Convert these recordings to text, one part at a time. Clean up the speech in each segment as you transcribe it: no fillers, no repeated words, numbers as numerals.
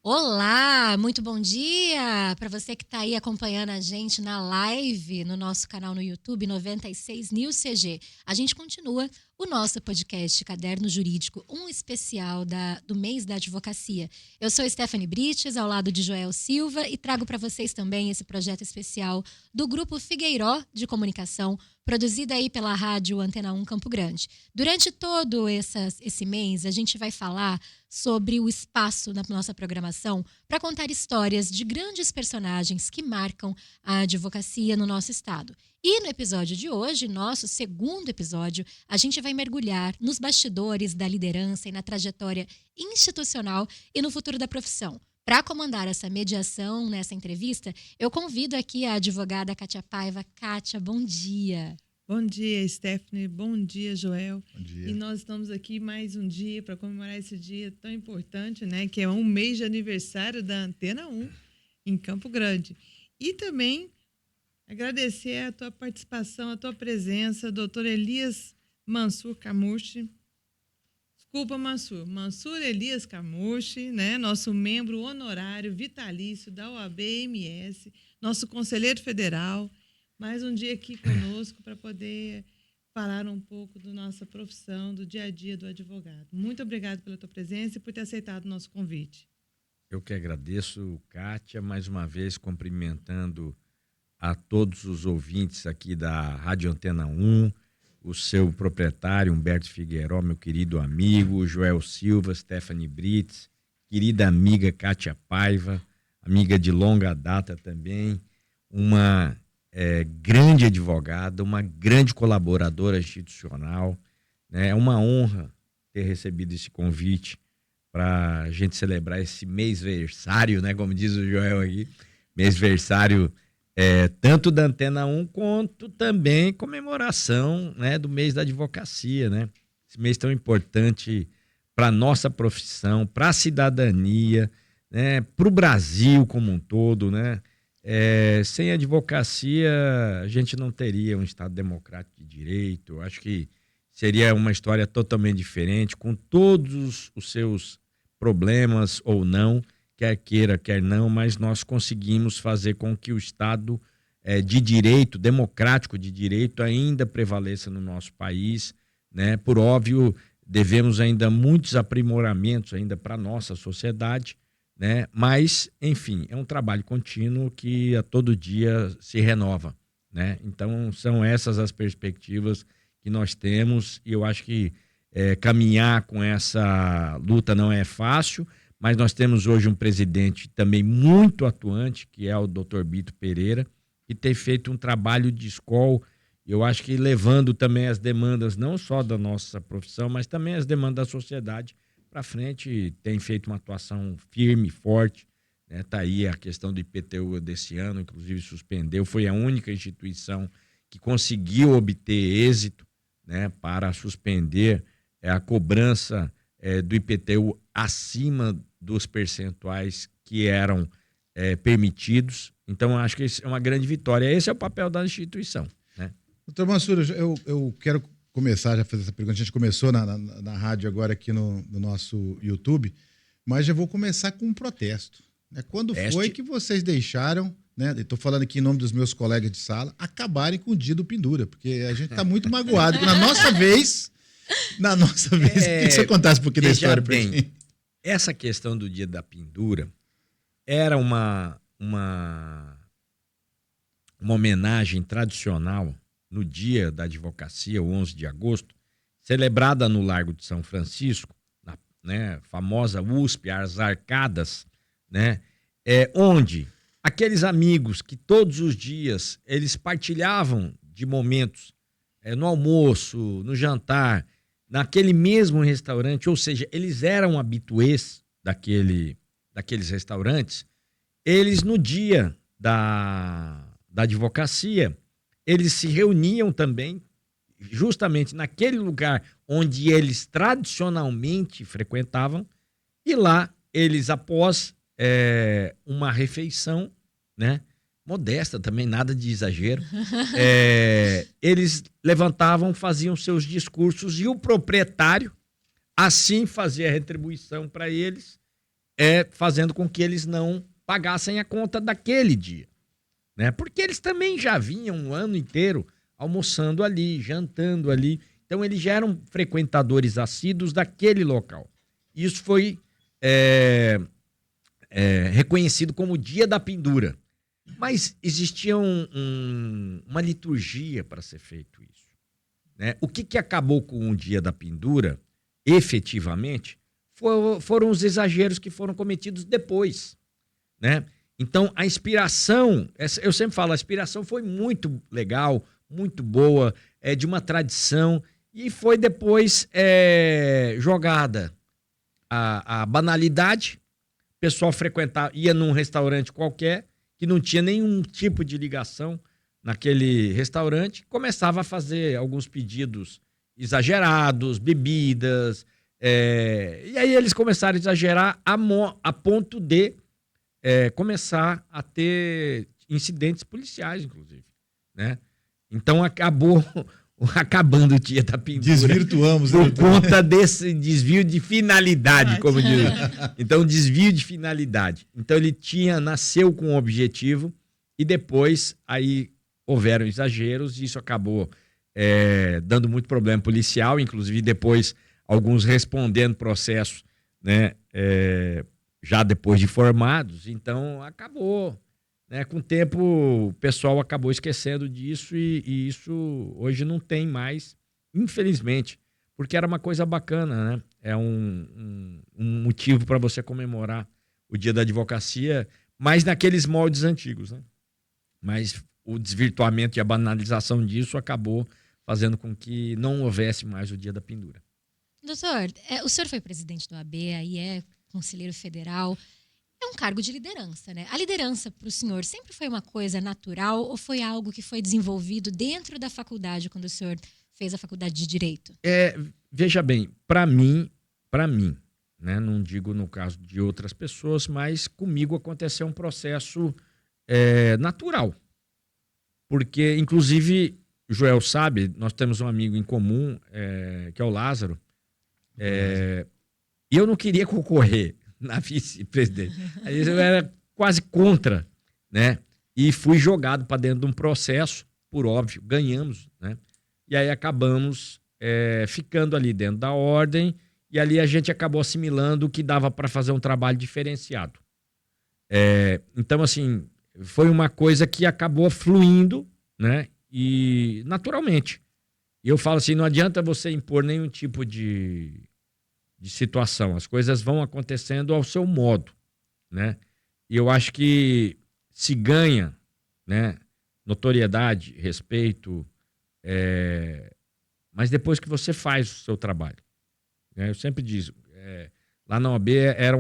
Olá, muito bom dia para você que está aí acompanhando a gente na live no nosso canal no YouTube 96 News CG. A gente continua o nosso podcast Caderno Jurídico, um especial do mês da advocacia. Eu sou Stephanie Brites, ao lado de Joel Silva, e trago para vocês também esse projeto especial do Grupo Figueiró de Comunicação, produzida aí pela Rádio Antena 1 Campo Grande. Durante todo esse mês, a gente vai falar sobre o espaço na nossa programação para contar histórias de grandes personagens que marcam a advocacia no nosso estado. E no episódio de hoje, nosso segundo episódio, a gente vai mergulhar nos bastidores da liderança e na trajetória institucional e no futuro da profissão. Para comandar essa mediação nessa entrevista, eu convido aqui a advogada Kátia Paiva. Kátia, bom dia. Bom dia, Stephanie. Bom dia, Joel. Bom dia. E nós estamos aqui mais um dia para comemorar esse dia tão importante, né? Que é um mês de aniversário da Antena 1 em Campo Grande. E também agradecer a tua participação, a tua presença, doutor Elias Mansur Camurchi. Desculpa, Mansur. Mansur Elias Camurchi, né? Nosso membro honorário vitalício da OAB-MS, nosso conselheiro federal. Mais um dia aqui conosco para poder falar um pouco da nossa profissão, do dia a dia do advogado. Muito obrigado pela tua presença e por ter aceitado o nosso convite. Eu que agradeço, Kátia, mais uma vez cumprimentando a todos os ouvintes aqui da Rádio Antena 1, o seu proprietário, Humberto Figueiró, meu querido amigo, Joel Silva, Stephanie Brites, querida amiga Kátia Paiva, amiga de longa data também, uma grande advogada, uma grande colaboradora institucional, né? É uma honra ter recebido esse convite para a gente celebrar esse mêsversário, né? Como diz o Joel aqui, mêsversário tanto da Antena 1 quanto também comemoração, né, do mês da advocacia, né? Esse mês tão importante para a nossa profissão, para a cidadania, né, para o Brasil como um todo, né? Sem advocacia, a gente não teria um Estado democrático de direito. Eu acho que seria uma história totalmente diferente, com todos os seus problemas ou não, quer queira, quer não, mas nós conseguimos fazer com que o Estado de direito, democrático de direito, ainda prevaleça no nosso país, né? Por óbvio, devemos ainda muitos aprimoramentos ainda para a nossa sociedade, né? Mas, enfim, é um trabalho contínuo que a todo dia se renova, né? Então, são essas as perspectivas que nós temos e eu acho que caminhar com essa luta não é fácil, mas nós temos hoje um presidente também muito atuante, que é o Dr. Bito Pereira, que tem feito um trabalho de escola, eu acho que levando também as demandas não só da nossa profissão, mas também as demandas da sociedade para frente, tem feito uma atuação firme, forte, né? Tá aí a questão do IPTU desse ano, inclusive suspendeu, foi a única instituição que conseguiu obter êxito, né, para suspender a cobrança do IPTU acima dos percentuais que eram permitidos. Então, acho que isso é uma grande vitória. Esse é o papel da instituição, né? Doutor Mansur, eu quero começar já a fazer essa pergunta. A gente começou na rádio agora aqui no nosso YouTube, mas já vou começar com um protesto, né? Quando foi que vocês deixaram, né? Estou falando aqui em nome dos meus colegas de sala, acabarem com o dia do pendura, porque a gente está muito magoado. Na nossa vez, queria que você contasse um pouquinho da história para mim. Essa questão do dia da pendura era uma homenagem tradicional no dia da advocacia, o 11 de agosto, celebrada no Largo de São Francisco, na, né, famosa USP, as arcadas, né, onde aqueles amigos que todos os dias eles partilhavam de momentos no almoço, no jantar, naquele mesmo restaurante, ou seja, eles eram habituês daqueles restaurantes, eles no dia da advocacia, eles se reuniam também justamente naquele lugar onde eles tradicionalmente frequentavam e lá eles, após uma refeição, né, modesta também, nada de exagero, eles levantavam, faziam seus discursos e o proprietário assim fazia a retribuição para eles fazendo com que eles não pagassem a conta daquele dia, né? Porque eles também já vinham um ano inteiro almoçando ali, jantando ali. Então, eles já eram frequentadores assíduos daquele local. Isso foi reconhecido como Dia da Pendura. Mas existia uma liturgia para ser feito isso, né? O que acabou com o Dia da Pendura, efetivamente, foram os exageros que foram cometidos depois, né? Então, a inspiração, eu sempre falo, a inspiração foi muito legal, muito boa, de uma tradição, e foi depois jogada a banalidade. O pessoal ia num restaurante qualquer, que não tinha nenhum tipo de ligação naquele restaurante, começava a fazer alguns pedidos exagerados, bebidas, e aí eles começaram a exagerar a ponto de começar a ter incidentes policiais, inclusive, né? Então acabou acabando o Dia da Pendura. Desvirtuamos. Por conta desse desvio de finalidade, como diz. Então, desvio de finalidade. Então, ele nasceu com um objetivo e depois aí houveram exageros e isso acabou dando muito problema policial, inclusive depois alguns respondendo processos, né, já depois de formados. Então, acabou. Né? Com o tempo, o pessoal acabou esquecendo disso e isso hoje não tem mais, infelizmente, porque era uma coisa bacana, né? É um motivo para você comemorar o Dia da Advocacia, mas naqueles moldes antigos, né? Mas o desvirtuamento e a banalização disso acabou fazendo com que não houvesse mais o Dia da Pendura. Doutor, o senhor foi presidente do AB, aí é conselheiro federal. É um cargo de liderança, né? A liderança para o senhor sempre foi uma coisa natural ou foi algo que foi desenvolvido dentro da faculdade, quando o senhor fez a faculdade de Direito? Veja bem, para mim, né? Não digo no caso de outras pessoas, mas comigo aconteceu um processo natural. Porque, inclusive, o Joel sabe, nós temos um amigo em comum, que é o Lázaro, e eu não queria concorrer na vice-presidente. Eu era quase contra, né? E fui jogado para dentro de um processo, por óbvio, ganhamos, né? E aí acabamos ficando ali dentro da ordem e ali a gente acabou assimilando que dava para fazer um trabalho diferenciado. Então, assim, foi uma coisa que acabou fluindo, né? E naturalmente. E eu falo assim, não adianta você impor nenhum tipo de situação. As coisas vão acontecendo ao seu modo, né? E eu acho que se ganha, né, notoriedade, respeito, mas depois que você faz o seu trabalho. Né? Eu sempre digo, lá na OAB era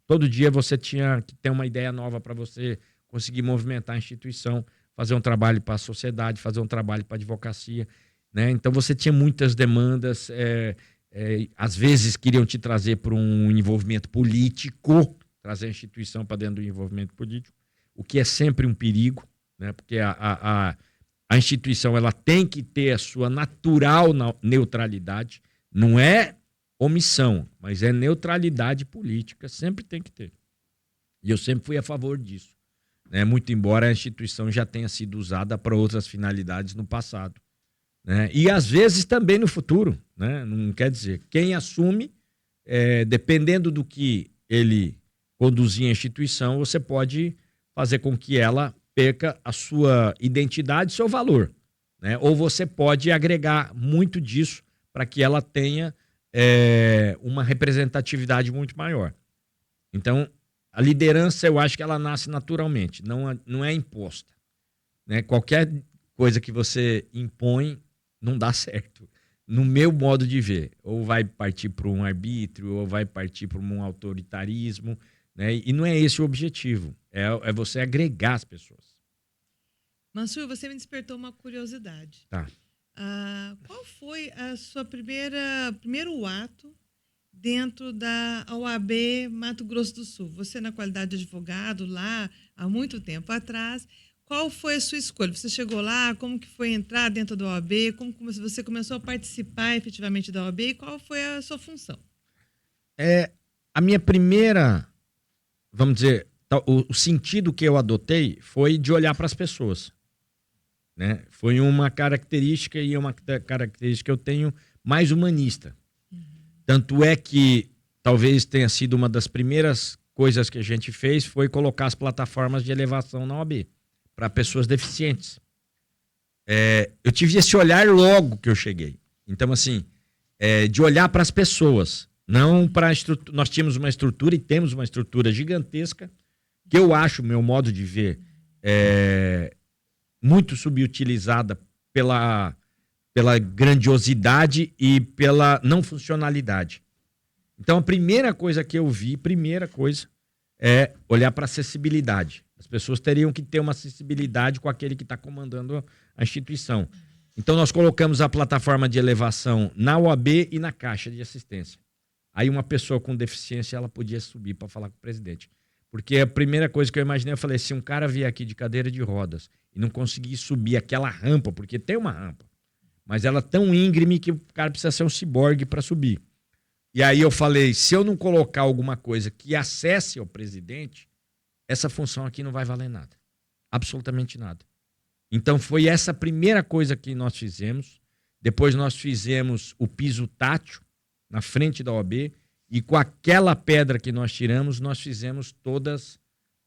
todo dia você tinha que ter uma ideia nova para você conseguir movimentar a instituição, fazer um trabalho para a sociedade, fazer um trabalho para a advocacia, né? Então você tinha muitas demandas, às vezes queriam te trazer para um envolvimento político, trazer a instituição para dentro do envolvimento político, o que é sempre um perigo, né? Porque a instituição ela tem que ter a sua natural neutralidade, não é omissão, mas é neutralidade política, sempre tem que ter. E eu sempre fui a favor disso, né? Muito embora a instituição já tenha sido usada para outras finalidades no passado. Né? E às vezes também no futuro, né? Não quer dizer, quem assume, dependendo do que ele conduzir a instituição, você pode fazer com que ela perca a sua identidade, seu valor, né? Ou você pode agregar muito disso para que ela tenha uma representatividade muito maior. Então, a liderança, eu acho que ela nasce naturalmente, não é imposta, né? Qualquer coisa que você impõe não dá certo. No meu modo de ver, ou vai partir para um arbítrio, ou vai partir para um autoritarismo, né? E não é esse o objetivo, é você agregar as pessoas. Mansur, você me despertou uma curiosidade. Tá. Qual foi a sua primeiro ato dentro da OAB Mato Grosso do Sul? Você, na qualidade de advogado lá, há muito tempo atrás, qual foi a sua escolha? Você chegou lá, como que foi entrar dentro da OAB? Como você começou a participar efetivamente da OAB? E qual foi a sua função? a minha primeira, vamos dizer, o sentido que eu adotei foi de olhar para as pessoas, né? Foi uma característica e é uma característica que eu tenho mais humanista. Tanto é que talvez tenha sido uma das primeiras coisas que a gente fez foi colocar as plataformas de elevação na OAB para pessoas deficientes. Eu tive esse olhar logo que eu cheguei. Então, assim, de olhar para as pessoas, não para a estrutura. Nós tínhamos uma estrutura e temos uma estrutura gigantesca, que eu acho, meu modo de ver, muito subutilizada pela grandiosidade e pela não funcionalidade. Então, a primeira coisa que eu vi, é olhar para a acessibilidade. As pessoas teriam que ter uma acessibilidade com aquele que está comandando a instituição. Então, nós colocamos a plataforma de elevação na OAB e na Caixa de Assistência. Aí, uma pessoa com deficiência, ela podia subir para falar com o presidente. Porque a primeira coisa que eu imaginei, eu falei, se um cara vier aqui de cadeira de rodas e não conseguir subir aquela rampa, porque tem uma rampa, mas ela é tão íngreme que o cara precisa ser um ciborgue para subir. E aí eu falei, se eu não colocar alguma coisa que acesse ao presidente, essa função aqui não vai valer nada. Absolutamente nada. Então foi essa a primeira coisa que nós fizemos. Depois nós fizemos o piso tátil na frente da OAB e com aquela pedra que nós tiramos, nós fizemos todas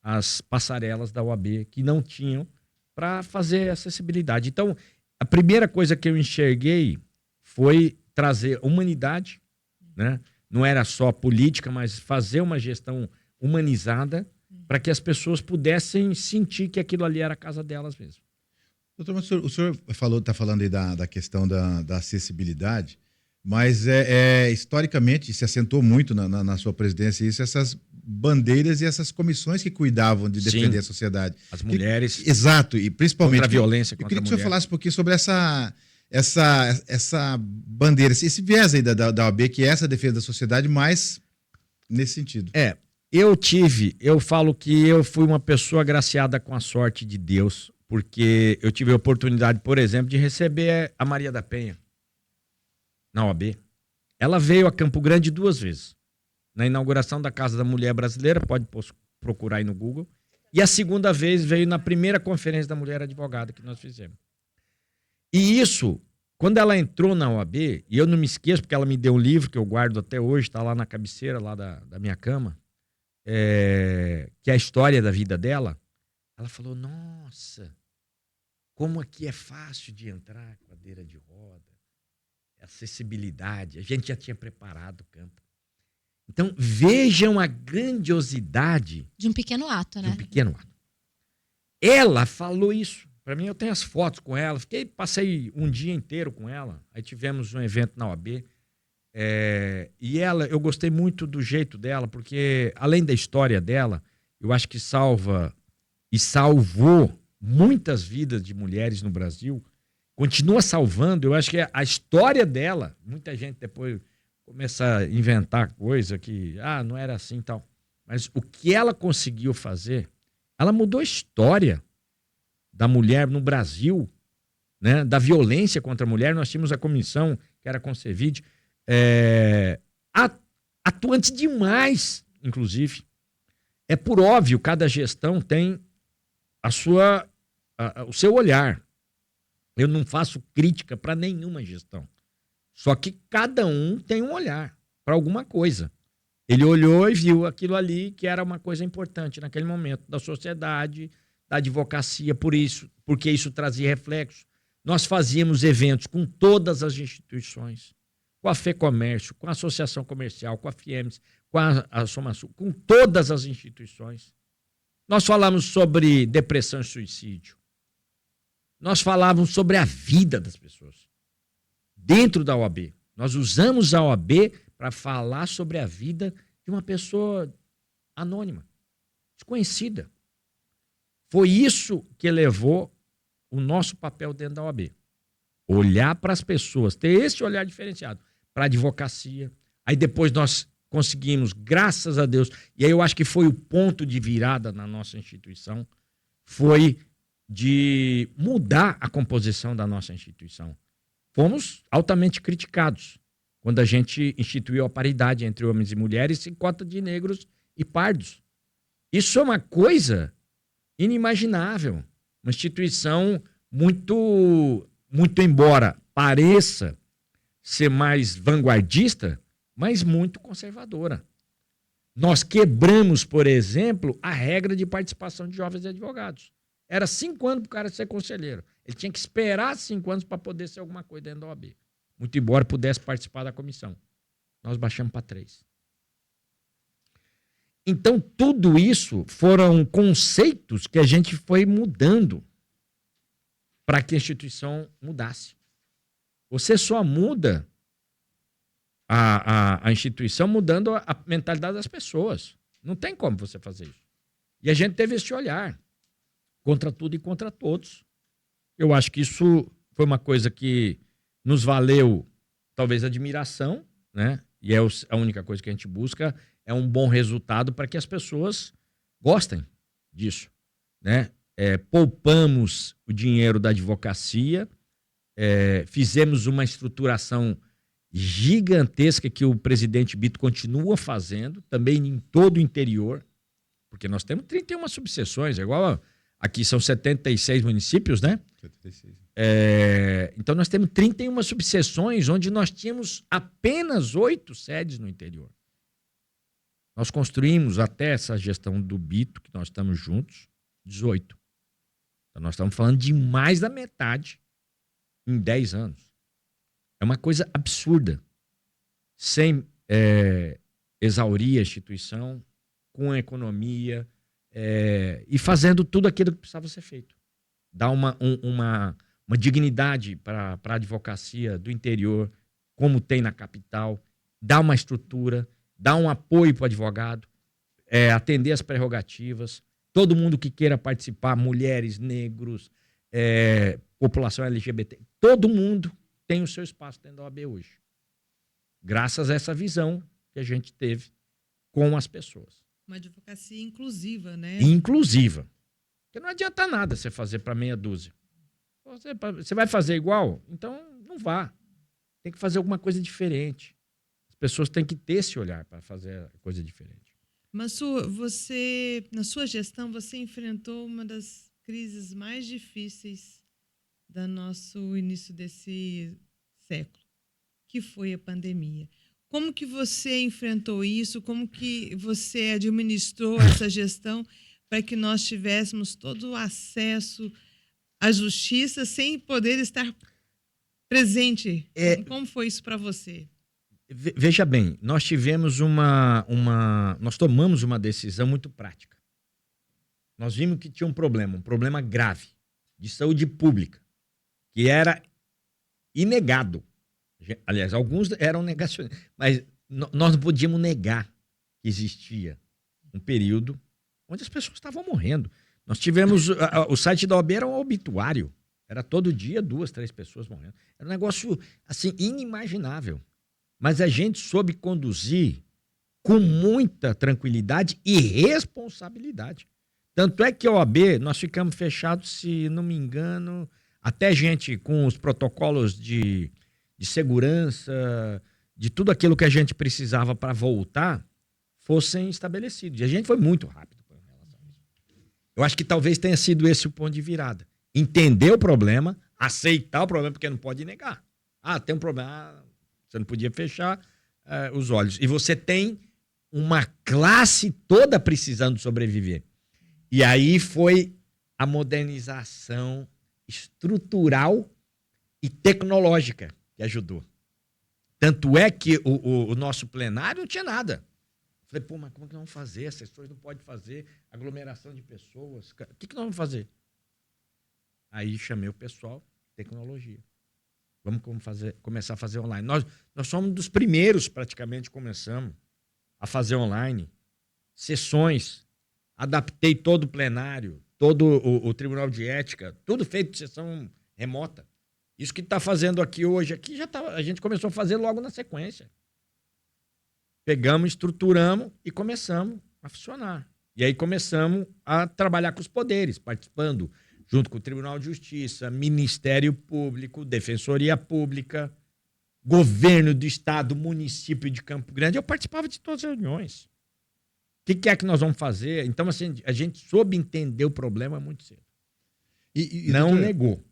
as passarelas da OAB que não tinham para fazer acessibilidade. Então, a primeira coisa que eu enxerguei foi trazer humanidade, né? Não era só política, mas fazer uma gestão humanizada para que as pessoas pudessem sentir que aquilo ali era a casa delas mesmo. Doutor, mas o senhor está falando aí da questão da acessibilidade, mas historicamente se assentou muito na sua presidência isso, essas bandeiras e essas comissões que cuidavam de defender Sim, a sociedade. as mulheres. Exato, e principalmente... Contra a violência contra a mulher. Eu queria que o senhor falasse um pouquinho sobre essa bandeira, esse viés aí da OAB, que é essa defesa da sociedade, mas nesse sentido. Eu falo que eu fui uma pessoa agraciada com a sorte de Deus, porque eu tive a oportunidade, por exemplo, de receber a Maria da Penha na OAB. Ela veio a Campo Grande 2 vezes. Na inauguração da Casa da Mulher Brasileira, pode procurar aí no Google. E a segunda vez veio na primeira conferência da mulher advogada que nós fizemos. E isso, quando ela entrou na OAB, e eu não me esqueço, porque ela me deu um livro que eu guardo até hoje, está lá na cabeceira lá da minha cama, que é a história da vida dela. Ela falou, nossa, como aqui é fácil de entrar com cadeira de roda, acessibilidade, a gente já tinha preparado o campo. Então, vejam a grandiosidade... De um pequeno ato, né? De um pequeno ato. Ela falou isso. Para mim, eu tenho as fotos com ela. Passei um dia inteiro com ela. Aí tivemos um evento na OAB. E eu gostei muito do jeito dela, porque, além da história dela, eu acho que salva e salvou muitas vidas de mulheres no Brasil. Continua salvando. Eu acho que a história dela, muita gente depois começa a inventar coisa que, não era assim e tal. Mas o que ela conseguiu fazer, ela mudou a história da mulher no Brasil, né? Da violência contra a mulher. Nós tínhamos a comissão, que era a Concevid, atuante demais, inclusive. É por óbvio, cada gestão tem o seu olhar. Eu não faço crítica para nenhuma gestão. Só que cada um tem um olhar para alguma coisa. Ele olhou e viu aquilo ali que era uma coisa importante naquele momento, da sociedade, da advocacia, porque isso trazia reflexo. Nós fazíamos eventos com todas as instituições, com a FEComércio, com a Associação Comercial, com a FIEMS, com a Somasul, com todas as instituições. Nós falamos sobre depressão e suicídio. Nós falávamos sobre a vida das pessoas. Dentro da OAB. Nós usamos a OAB para falar sobre a vida de uma pessoa anônima, desconhecida. Foi isso que elevou o nosso papel dentro da OAB. Olhar para as pessoas, ter esse olhar diferenciado para a advocacia. Aí depois nós conseguimos, graças a Deus, e aí eu acho que foi o ponto de virada na nossa instituição, foi de mudar a composição da nossa instituição. Fomos altamente criticados. quando a gente instituiu a paridade entre homens e mulheres e cota de negros e pardos. Isso é uma coisa inimaginável. Uma instituição muito embora pareça ser mais vanguardista, mas muito conservadora. Nós quebramos, por exemplo, a regra de participação de jovens advogados. Era 5 anos para o cara ser conselheiro. Ele tinha que esperar 5 anos para poder ser alguma coisa dentro da OAB. Muito embora pudesse participar da comissão. Nós baixamos para 3. Então, tudo isso foram conceitos que a gente foi mudando para que a instituição mudasse. Você só muda a instituição mudando a mentalidade das pessoas. Não tem como você fazer isso. E a gente teve esse olhar contra tudo e contra todos. Eu acho que isso foi uma coisa que nos valeu, talvez, admiração, né? E é a única coisa que a gente busca é um bom resultado para que as pessoas gostem disso, né? Poupamos o dinheiro da advocacia, fizemos uma estruturação gigantesca que o presidente Bito continua fazendo, também em todo o interior, porque nós temos 31 subseções, igual aqui são 76 municípios, né? 76. Então nós temos 31 subseções, onde nós tínhamos apenas 8 sedes no interior. Nós construímos até essa gestão do Bito, que nós estamos juntos, 18. Então nós estamos falando de mais da metade em 10 anos. É uma coisa absurda. Sem exaurir a instituição, com a economia e fazendo tudo aquilo que precisava ser feito. Dar uma dignidade para a advocacia do interior, como tem na capital, dar uma estrutura, dar um apoio para o advogado, atender as prerrogativas, todo mundo que queira participar, mulheres, negros, população LGBT, todo mundo tem o seu espaço dentro da OAB hoje. Graças a essa visão que a gente teve com as pessoas. Uma advocacia inclusiva, né? Inclusiva. Porque não adianta nada você fazer para meia dúzia. Você vai fazer igual? Então não vá. Tem que fazer alguma coisa diferente. As pessoas têm que ter esse olhar para fazer coisa diferente. Mas na sua gestão, você enfrentou uma das crises mais difíceis do nosso início desse século, que foi a pandemia. Como que você enfrentou isso? Como que você administrou essa gestão para que nós tivéssemos todo o acesso à justiça sem poder estar presente? Como foi isso para você? Veja bem, nós tivemos nós tomamos uma decisão muito prática. Nós vimos que tinha um problema grave de saúde pública, que era inegado. Aliás, alguns eram negacionistas, mas nós não podíamos negar que existia um período onde as pessoas estavam morrendo. Nós tivemos, o site da OAB era um obituário, era todo dia 2, 3 pessoas morrendo. Era um negócio, assim, inimaginável. Mas a gente soube conduzir com muita tranquilidade e responsabilidade. Tanto é que a OAB, nós ficamos fechados, se não me engano, até gente com os protocolos de segurança, de tudo aquilo que a gente precisava para voltar, fossem estabelecidos. E a gente foi muito rápido com relação a isso. Eu acho que talvez tenha sido esse o ponto de virada. Entender o problema, aceitar o problema, porque não pode negar. Tem um problema, você não podia fechar os olhos. E você tem uma classe toda precisando sobreviver. E aí foi a modernização estrutural e tecnológica que ajudou. Tanto é que o nosso plenário não tinha nada. Falei, mas como é que nós vamos fazer? As sessões não podem fazer aglomeração de pessoas. O que nós vamos fazer? Aí chamei o pessoal, tecnologia. Vamos começar a fazer online. Nós somos dos primeiros, praticamente, começamos a fazer online. Sessões. Adaptei todo o plenário, todo o Tribunal de Ética, tudo feito de sessão remota. Isso que está fazendo aqui hoje, a gente começou a fazer logo na sequência. Pegamos, estruturamos e começamos a funcionar. E aí começamos a trabalhar com os poderes, participando junto com o Tribunal de Justiça, Ministério Público, Defensoria Pública, governo do estado, município de Campo Grande, eu participava de todas as reuniões. O que é que nós vamos fazer? Então, assim, a gente soube entender o problema muito cedo. Não doutor, negou.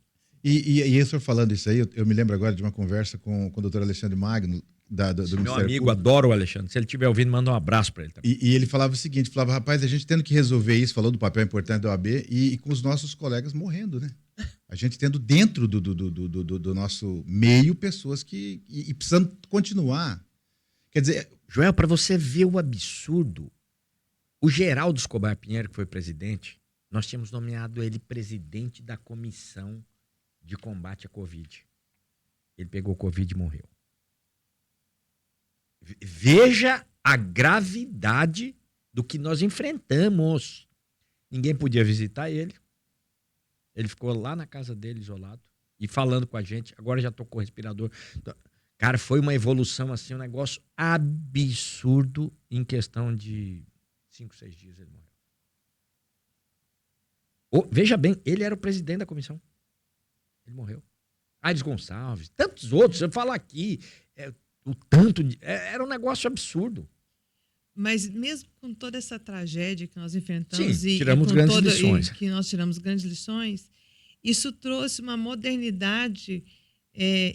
E o senhor falando isso aí, eu me lembro agora de uma conversa com o doutor Alexandre Magno, do Meu Ministério amigo, Público. adoro o Alexandre. Se ele estiver ouvindo, manda um abraço para ele também. E ele falava o seguinte, falava, rapaz, a gente tendo que resolver isso, falou do papel importante da OAB, e com os nossos colegas morrendo, né? A gente tendo dentro do nosso meio pessoas que... E precisando continuar. Quer dizer... Joel, para você ver o absurdo, o Geraldo Escobar Pinheiro, que foi presidente, nós tínhamos nomeado ele presidente da comissão de combate à Covid. Ele pegou Covid e morreu. Veja a gravidade do que nós enfrentamos. Ninguém podia visitar ele. Ele ficou lá na casa dele, isolado, e falando com a gente. Agora já tô com o respirador. Cara, foi uma evolução, assim, um negócio absurdo. Em questão de 5, 6 dias ele morreu. Veja bem, ele era o presidente da comissão. Ele morreu. Aires Gonçalves, tantos outros. Eu falo aqui, era um negócio absurdo. Mas mesmo com toda essa tragédia que nós enfrentamos, sim, tiramos grandes lições. que nós tiramos grandes lições, isso trouxe uma modernidade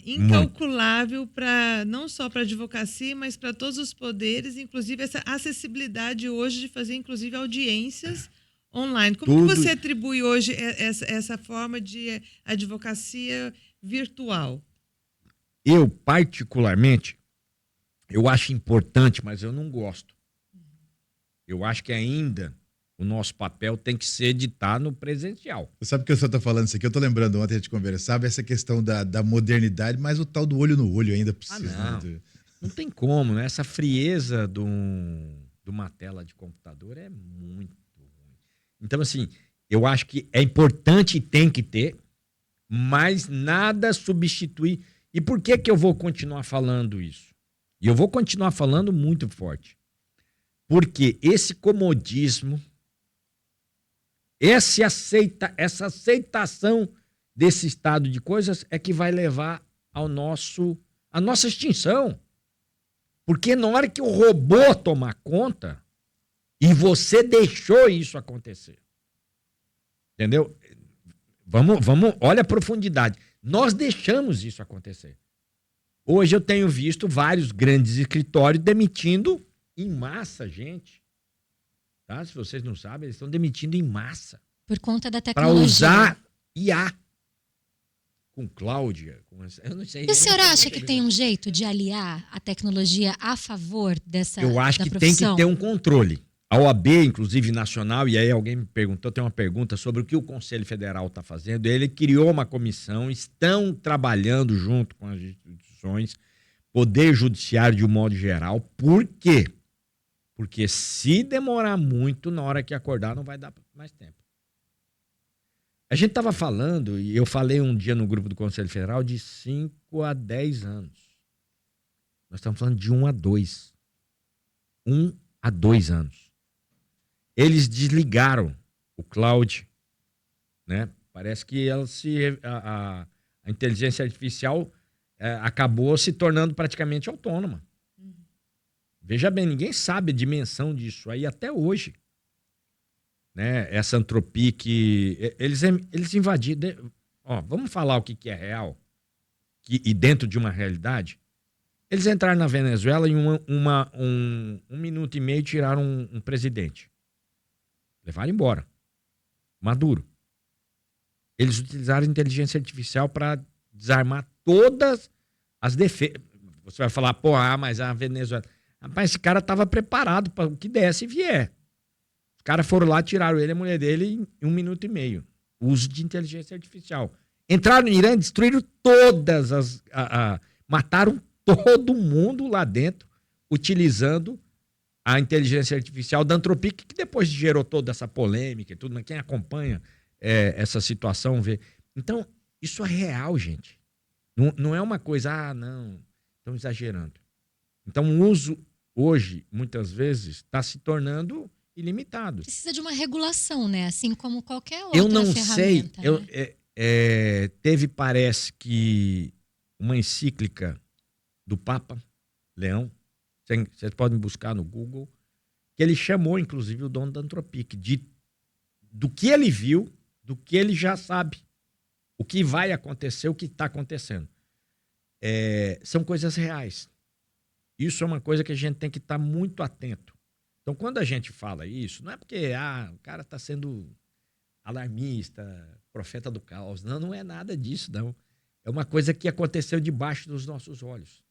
incalculável para não só para a advocacia, mas para todos os poderes, inclusive essa acessibilidade hoje de fazer inclusive audiências online. Como que você atribui hoje essa forma de advocacia virtual? Eu, particularmente, eu acho importante, mas eu não gosto. Eu acho que ainda o nosso papel tem que ser de estar no presencial. Você sabe que o senhor está falando isso aqui? Eu estou lembrando, ontem a gente conversava, essa questão da modernidade, mas o tal do olho no olho ainda precisa. Não tem como, né? Essa frieza de uma tela de computador é muito ruim. Então, assim, eu acho que é importante e tem que ter, mas nada substitui. E por que eu vou continuar falando isso? E eu vou continuar falando muito forte. Porque esse comodismo, essa aceitação desse estado de coisas é que vai levar à nossa extinção. Porque na hora que o robô tomar conta, e você deixou isso acontecer. Entendeu? Vamos, olha a profundidade. Nós deixamos isso acontecer. Hoje eu tenho visto vários grandes escritórios demitindo em massa, gente. Tá? Se vocês não sabem, eles estão demitindo em massa. Por conta da tecnologia. Para usar IA. Com Cláudia. Eu não sei. E o senhor acha que tem um jeito de aliar a tecnologia a favor dessa Eu acho que profissão? tem que ter um controle. A OAB, inclusive nacional, e aí alguém me perguntou, tem uma pergunta sobre o que o Conselho Federal está fazendo. Ele criou uma comissão, estão trabalhando junto com as instituições, Poder Judiciário de um modo geral. Por quê? Porque se demorar muito, na hora que acordar, não vai dar mais tempo. A gente estava falando, e eu falei um dia no grupo do Conselho Federal, de 5 a 10 anos. Nós estamos falando de 1 a 2. 1 a 2 anos. Eles desligaram o cloud, né? Parece que a inteligência artificial acabou se tornando praticamente autônoma. Veja bem, ninguém sabe a dimensão disso aí até hoje. Né? Essa entropia que... Eles invadiram... vamos falar o que é real e dentro de uma realidade. Eles entraram na Venezuela e um minuto e meio tiraram um presidente. Levaram embora. Maduro. Eles utilizaram a inteligência artificial para desarmar todas as defesas. Você vai falar, mas a Venezuela... Rapaz, esse cara estava preparado para o que desse e vier. Os caras foram lá, tiraram ele e a mulher dele em 1 minuto e meio. Uso de inteligência artificial. Entraram no Irã, destruíram todas mataram todo mundo lá dentro, utilizando a inteligência artificial da Anthropic, que depois gerou toda essa polêmica e tudo, mas quem acompanha essa situação vê. Então, isso é real, gente. Não é uma coisa, não, estão exagerando. Então, o uso hoje, muitas vezes, está se tornando ilimitado. Precisa de uma regulação, né? Assim como qualquer outra eu não ferramenta. sei, né? teve, parece que, uma encíclica do Papa Leão. Vocês podem buscar no Google. Que ele chamou, inclusive, o dono da Anthropic do que ele viu, do que ele já sabe. O que vai acontecer, o que está acontecendo. São coisas reais. Isso é uma coisa que a gente tem que estar muito atento. Então, quando a gente fala isso, não é porque o cara está sendo alarmista, profeta do caos. Não, não é nada disso, não. É uma coisa que aconteceu debaixo dos nossos olhos.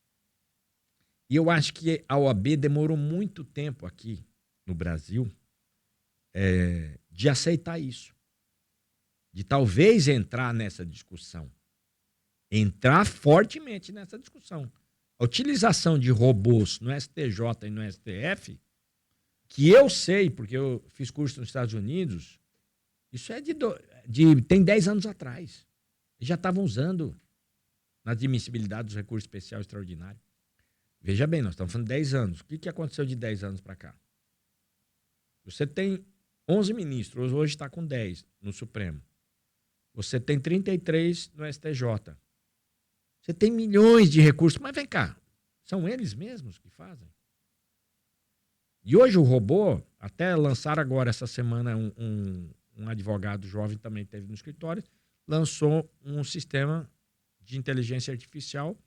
E eu acho que a OAB demorou muito tempo aqui no Brasil de aceitar isso. De talvez entrar nessa discussão. Entrar fortemente nessa discussão. A utilização de robôs no STJ e no STF, que eu sei, porque eu fiz curso nos Estados Unidos, isso é tem 10 anos atrás. Eles já estavam usando na admissibilidade dos recursos especiais extraordinários. Veja bem, nós estamos falando de 10 anos. O que aconteceu de 10 anos para cá? Você tem 11 ministros, hoje está com 10 no Supremo. Você tem 33 no STJ. Você tem milhões de recursos. Mas vem cá, são eles mesmos que fazem? E hoje o robô, até lançaram agora essa semana, um advogado jovem também teve no escritório, lançou um sistema de inteligência artificial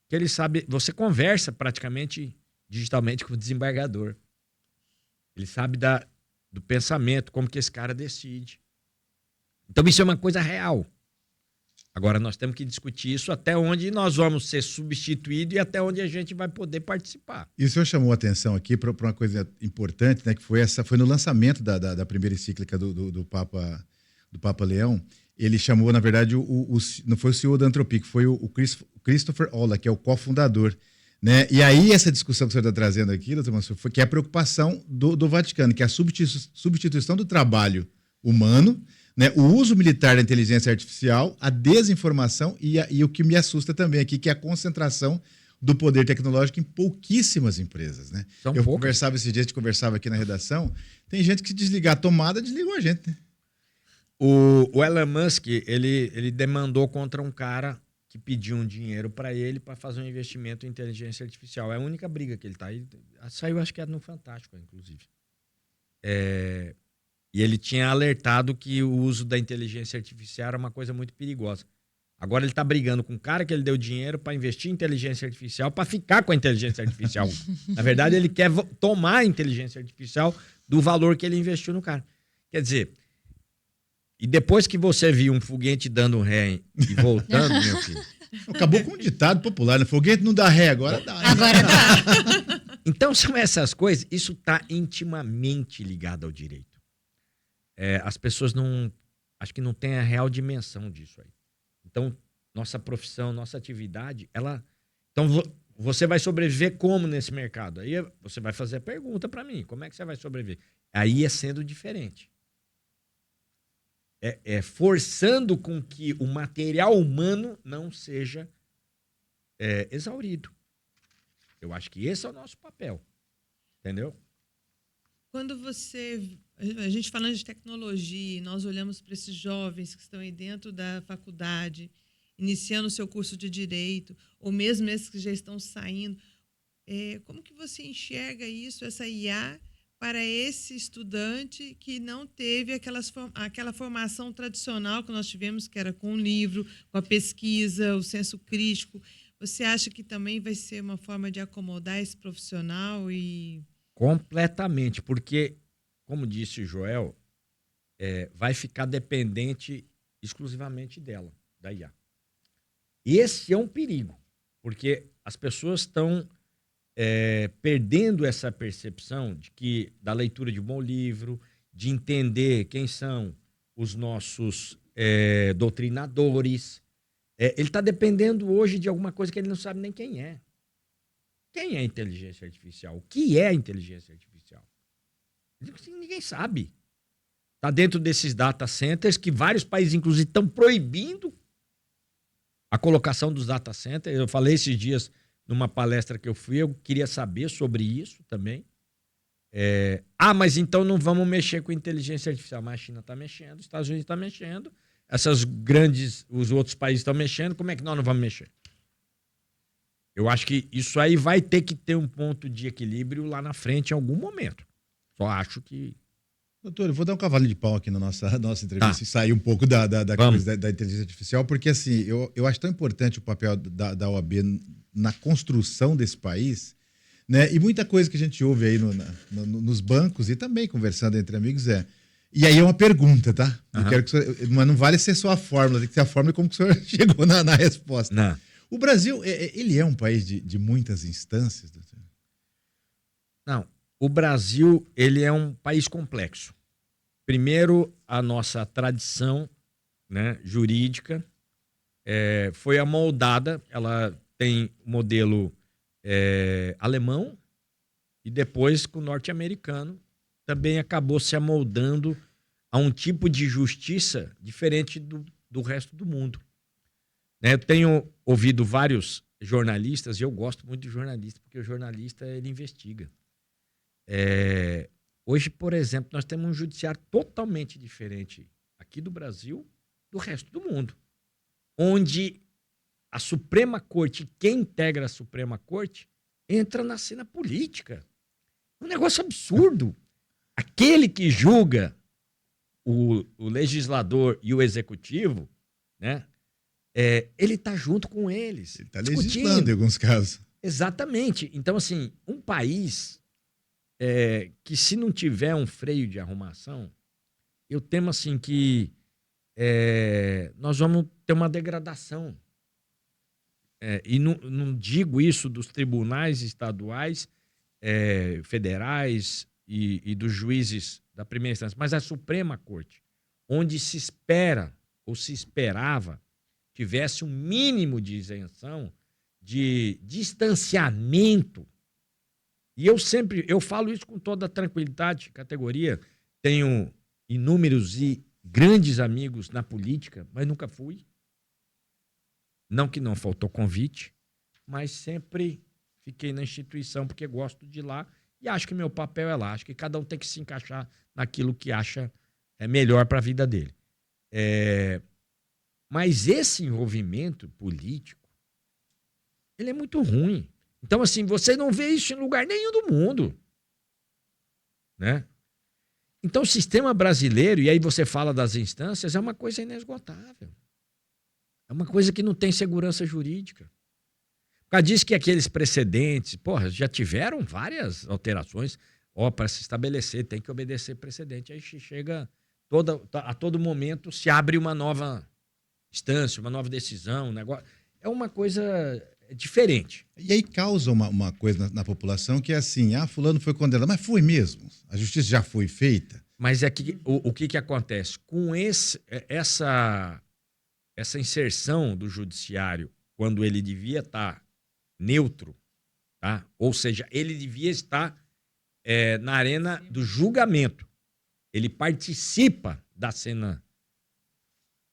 que ele sabe, você conversa praticamente digitalmente com o desembargador. Ele sabe do pensamento, como que esse cara decide. Então isso é uma coisa real. Agora nós temos que discutir isso até onde nós vamos ser substituídos e até onde a gente vai poder participar. E o senhor chamou a atenção aqui para uma coisa importante, né, que foi no lançamento da primeira encíclica do Papa Leão. Ele chamou, na verdade, não foi o CEO da Anthropic, foi o Christopher Olah, que é o cofundador. Né? E aí essa discussão que o senhor está trazendo aqui, doutor Mansur, foi que é a preocupação do Vaticano, que é a substituição do trabalho humano, né? O uso militar da inteligência artificial, a desinformação e o que me assusta também aqui, que é a concentração do poder tecnológico em pouquíssimas empresas. Né? Conversava esses dias, a gente conversava aqui na redação, tem gente que se desligar a tomada, desligou a gente. Né? O Elon Musk, ele demandou contra um cara que pediu um dinheiro para ele para fazer um investimento em inteligência artificial. É a única briga que ele está aí. Saiu, acho que era no Fantástico, inclusive. E ele tinha alertado que o uso da inteligência artificial era uma coisa muito perigosa. Agora ele está brigando com o cara que ele deu dinheiro para investir em inteligência artificial, para ficar com a inteligência artificial. Na verdade, ele quer tomar a inteligência artificial do valor que ele investiu no cara. Quer dizer, e depois que você viu um foguete dando ré e voltando, meu filho... Acabou com um ditado popular, né? Foguete não dá ré, agora dá. Né? Agora dá. Então, são essas coisas, isso está intimamente ligado ao direito. As pessoas acho que não têm a real dimensão disso aí. Então, nossa profissão, nossa atividade, então, você vai sobreviver como nesse mercado? Aí você vai fazer a pergunta para mim, como é que você vai sobreviver? Aí é sendo diferente. Forçando com que o material humano não seja exaurido. Eu acho que esse é o nosso papel. Entendeu? Quando a gente falando de tecnologia, nós olhamos para esses jovens que estão aí dentro da faculdade, iniciando o seu curso de Direito, ou mesmo esses que já estão saindo, como que você enxerga isso, essa IA, para esse estudante que não teve aquela formação tradicional que nós tivemos, que era com o livro, com a pesquisa, o senso crítico? Você acha que também vai ser uma forma de acomodar esse profissional? Completamente, porque, como disse o Joel, vai ficar dependente exclusivamente dela, da IA. Esse é um perigo, porque as pessoas estão perdendo essa percepção da leitura de um bom livro, de entender quem são os nossos doutrinadores. Ele está dependendo hoje de alguma coisa que ele não sabe nem quem é. Quem é a inteligência artificial? O que é a inteligência artificial? Ninguém sabe. Está dentro desses data centers que vários países, inclusive, estão proibindo a colocação dos data centers. Eu falei esses dias numa palestra que eu fui, eu queria saber sobre isso também. Mas então não vamos mexer com inteligência artificial. Mas a China está mexendo, os Estados Unidos estão mexendo, os outros países estão mexendo, como é que nós não vamos mexer? Eu acho que isso aí vai ter que ter um ponto de equilíbrio lá na frente em algum momento. Só acho que... Doutor, eu vou dar um cavalo de pau aqui na nossa entrevista e sair um pouco da coisa da inteligência artificial, porque assim, eu acho tão importante o papel da OAB na construção desse país, né? E muita coisa que a gente ouve aí nos bancos e também conversando entre amigos E aí é uma pergunta, tá? Eu quero que mas não vale ser só a fórmula, tem que ser a fórmula como que o senhor chegou na resposta. Não. O Brasil, ele é um país de muitas instâncias, doutor? Não. O Brasil, ele é um país complexo. Primeiro, a nossa tradição, né, jurídica foi amoldada, ela tem o modelo alemão e depois com o norte-americano também acabou se amoldando a um tipo de justiça diferente do resto do mundo. Eu tenho ouvido vários jornalistas, e eu gosto muito de jornalista, porque o jornalista ele investiga. Hoje, por exemplo, nós temos um judiciário totalmente diferente aqui do Brasil do resto do mundo, onde a Suprema Corte, quem integra a Suprema Corte, entra na cena política. É um negócio absurdo. Aquele que julga o legislador e o executivo, né, ele está junto com eles. Ele está legislando em alguns casos. Exatamente. Então, assim, um país que se não tiver um freio de arrumação, eu temo assim que nós vamos ter uma degradação. E não digo isso dos tribunais estaduais, federais e dos juízes da primeira instância, mas a Suprema Corte, onde se espera ou se esperava tivesse um mínimo de isenção, de distanciamento. E eu falo isso com toda a tranquilidade, categoria. Tenho inúmeros e grandes amigos na política, mas nunca fui. Não que não faltou convite, mas sempre fiquei na instituição porque gosto de lá e acho que meu papel é lá. Acho que cada um tem que se encaixar naquilo que acha melhor para a vida dele. Mas esse envolvimento político, ele é muito ruim. Então, assim, você não vê isso em lugar nenhum do mundo, né? Então, o sistema brasileiro, e aí você fala das instâncias, é uma coisa inesgotável. É uma coisa que não tem segurança jurídica. Diz que aqueles precedentes, já tiveram várias alterações. Para se estabelecer, tem que obedecer precedente. Aí chega, a todo momento, se abre uma nova instância, uma nova decisão. negócio. É uma coisa diferente. E aí causa uma coisa na população que é assim, fulano foi condenado, mas foi mesmo? A justiça já foi feita? Mas o que acontece? Com essa inserção do judiciário, quando ele devia estar neutro, tá? Ou seja, ele devia estar na arena do julgamento. Ele participa da cena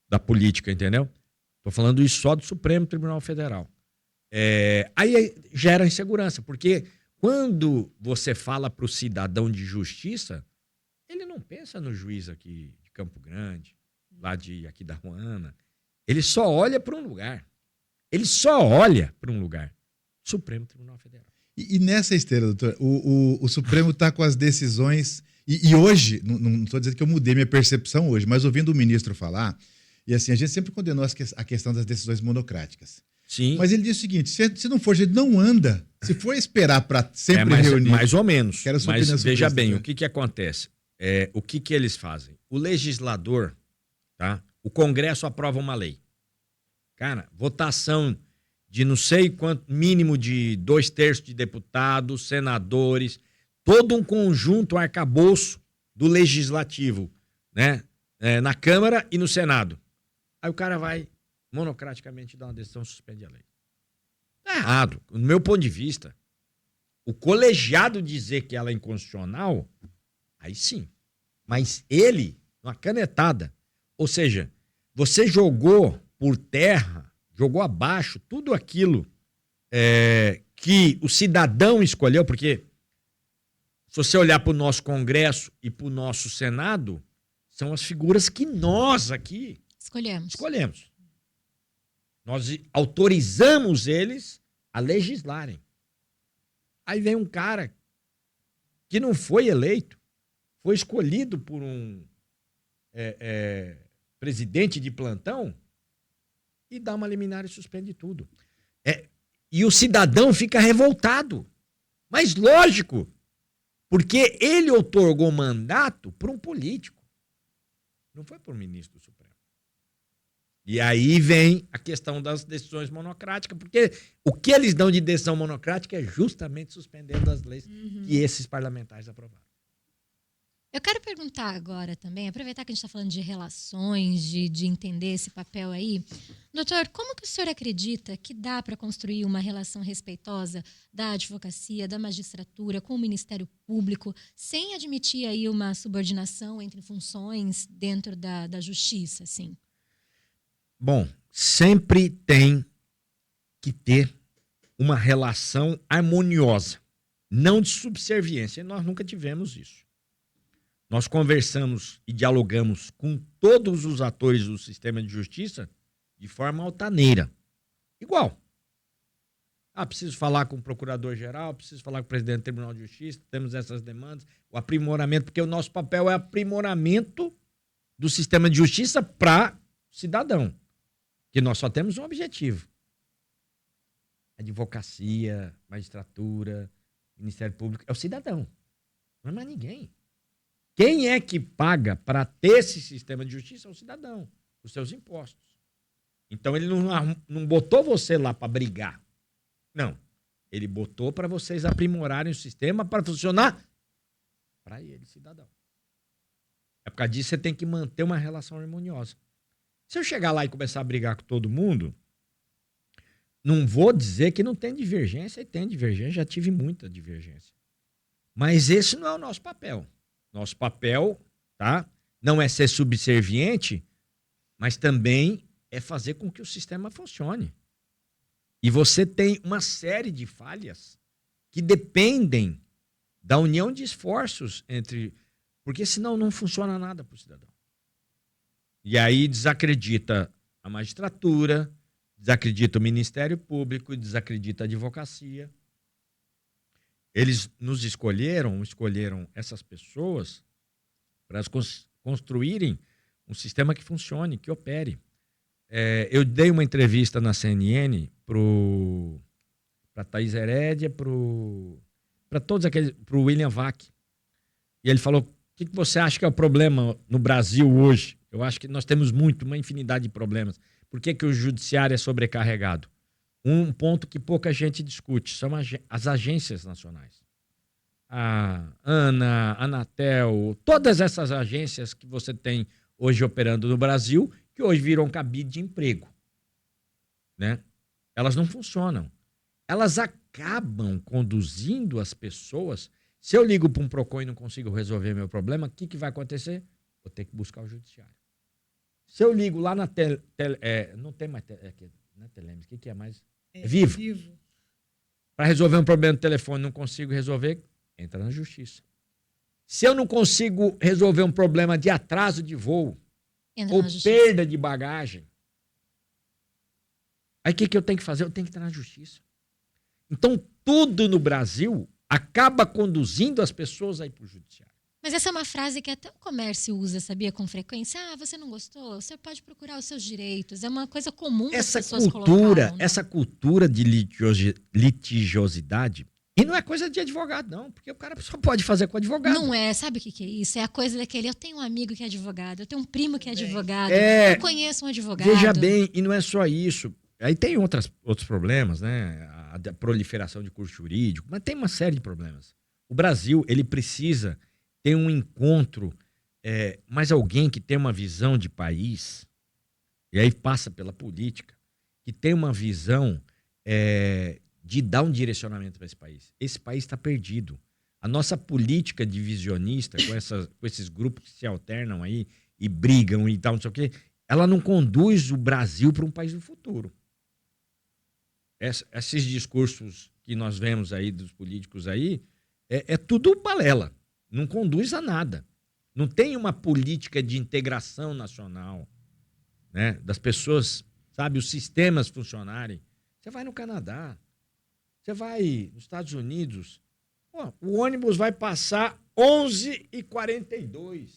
da política, entendeu? Estou falando isso só do Supremo Tribunal Federal. Aí gera insegurança, porque quando você fala para o cidadão de justiça, ele não pensa no juiz aqui de Campo Grande, aqui da Ruana. Ele só olha para um lugar. Supremo Tribunal Federal. E nessa esteira, doutor, o Supremo está com as decisões... E hoje, não estou dizendo que eu mudei minha percepção hoje, mas ouvindo o ministro falar, e assim, a gente sempre condenou a questão das decisões monocráticas. Sim. Mas ele diz o seguinte, se não for, a gente não anda. Se for esperar para sempre reunir... Mais ou menos. Mas veja bem, o que acontece? O que eles fazem? O legislador, tá? O Congresso aprova uma lei. Cara, votação de não sei quanto, mínimo de 2/3 de deputados, senadores, todo um conjunto arcabouço do legislativo, né? Na Câmara e no Senado. Aí o cara vai monocraticamente dar uma decisão, suspende a lei. Tá errado. No meu ponto de vista, o colegiado dizer que ela é inconstitucional, aí sim. Mas ele, uma canetada, ou seja, você jogou por terra, jogou abaixo tudo aquilo que o cidadão escolheu, porque se você olhar para o nosso Congresso e para o nosso Senado, são as figuras que nós aqui escolhemos. Nós autorizamos eles a legislarem. Aí vem um cara que não foi eleito, foi escolhido por um presidente de plantão e dá uma liminar e suspende tudo. E o cidadão fica revoltado. Mas lógico, porque ele outorgou mandato para um político. Não foi por um ministro do Supremo. E aí vem a questão das decisões monocráticas, porque o que eles dão de decisão monocrática é justamente suspendendo as leis que esses parlamentares aprovaram. Eu quero perguntar agora também, aproveitar que a gente está falando de relações, de entender esse papel aí. Doutor, como que o senhor acredita que dá para construir uma relação respeitosa da advocacia, da magistratura, com o Ministério Público, sem admitir aí uma subordinação entre funções dentro da justiça, assim? Bom, sempre tem que ter uma relação harmoniosa, não de subserviência. E nós nunca tivemos isso. Nós conversamos e dialogamos com todos os atores do sistema de justiça de forma altaneira. Igual. Preciso falar com o procurador-geral, preciso falar com o presidente do Tribunal de Justiça, temos essas demandas, o aprimoramento, porque o nosso papel é aprimoramento do sistema de justiça para o cidadão. Que nós só temos um objetivo. Advocacia, magistratura, Ministério Público, é o cidadão. Não é mais ninguém. Quem é que paga para ter esse sistema de justiça? É o cidadão, os seus impostos. Então ele não botou você lá para brigar. Não. Ele botou para vocês aprimorarem o sistema para funcionar para ele, cidadão. É por causa disso que você tem que manter uma relação harmoniosa. Se eu chegar lá e começar a brigar com todo mundo, não vou dizer que não tem divergência, e tem divergência, já tive muita divergência. Mas esse não é o nosso papel. Nosso papel, tá? Não é ser subserviente, mas também é fazer com que o sistema funcione. E você tem uma série de falhas que dependem da união de esforços entre... Porque senão não funciona nada para o cidadão. E aí desacredita a magistratura, desacredita o Ministério Público, desacredita a advocacia. Eles nos escolheram essas pessoas para construírem um sistema que funcione, que opere. Eu dei uma entrevista na CNN para Thaís Herédia, para todos aqueles, para o William Vac. E ele falou: o que você acha que é o problema no Brasil hoje? Eu acho que nós temos uma infinidade de problemas. Por que o judiciário é sobrecarregado? Um ponto que pouca gente discute são as agências nacionais. A ANA, a Anatel, todas essas agências que você tem hoje operando no Brasil, que hoje viram cabide de emprego, né? Elas não funcionam. Elas acabam conduzindo as pessoas. Se eu ligo para um PROCON e não consigo resolver meu problema, o que vai acontecer? Vou ter que buscar o judiciário. Se eu ligo lá na não tem mais não é Telemes, o que é mais? É Vivo. Para resolver um problema no telefone, não consigo resolver, entra na justiça. Se eu não consigo resolver um problema de atraso de voo ou perda de bagagem, aí o que eu tenho que fazer? Eu tenho que entrar na justiça. Então, tudo no Brasil acaba conduzindo as pessoas aí para o judiciário. Mas essa é uma frase que até o comércio usa, sabia, com frequência. Você não gostou? Você pode procurar os seus direitos. É uma coisa comum que as pessoas colocaram. Essa cultura de litigiosidade, e não é coisa de advogado, não, porque o cara só pode fazer com advogado. Não é, sabe o que é isso? É a coisa daquele, eu tenho um amigo que é advogado, eu tenho um primo que é advogado, eu conheço um advogado. Veja bem, e não é só isso. Aí tem outros problemas, né? A proliferação de curso jurídico, mas tem uma série de problemas. O Brasil, ele precisa ter um encontro, mas alguém que tem uma visão de país, e aí passa pela política, que tem uma visão de dar um direcionamento para esse país. Esse país está perdido. A nossa política divisionista, com esses grupos que se alternam aí e brigam e tal, não sei o quê, ela não conduz o Brasil para um país do futuro. Esses discursos que nós vemos aí dos políticos aí, é tudo balela. Não conduz a nada. Não tem uma política de integração nacional, né? Das pessoas, sabe, os sistemas funcionarem. Você vai no Canadá, Você vai nos Estados Unidos, pô, o ônibus vai passar 11h42.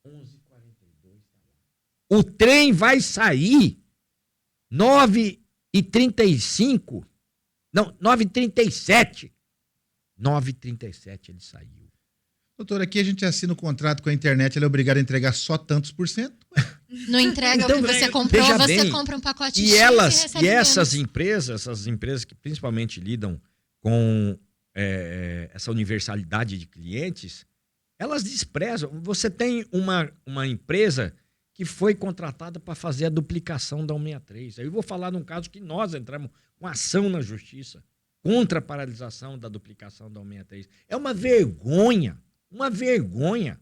11h42. O trem vai sair 9h35. Não, 9h37. 9h37 ele saiu. Doutor, aqui a gente assina o contrato com a internet, ele é obrigado a entregar só tantos por cento. Não entrega Então, o que você comprou, veja você bem, compra um pacote E X elas, recebe e essas menos. empresas que principalmente lidam com essa universalidade de clientes, elas desprezam. Você tem uma empresa que foi contratada para fazer a duplicação da 163. Aí eu vou falar num caso que nós entramos com ação na justiça contra a paralisação da duplicação da 163. É uma vergonha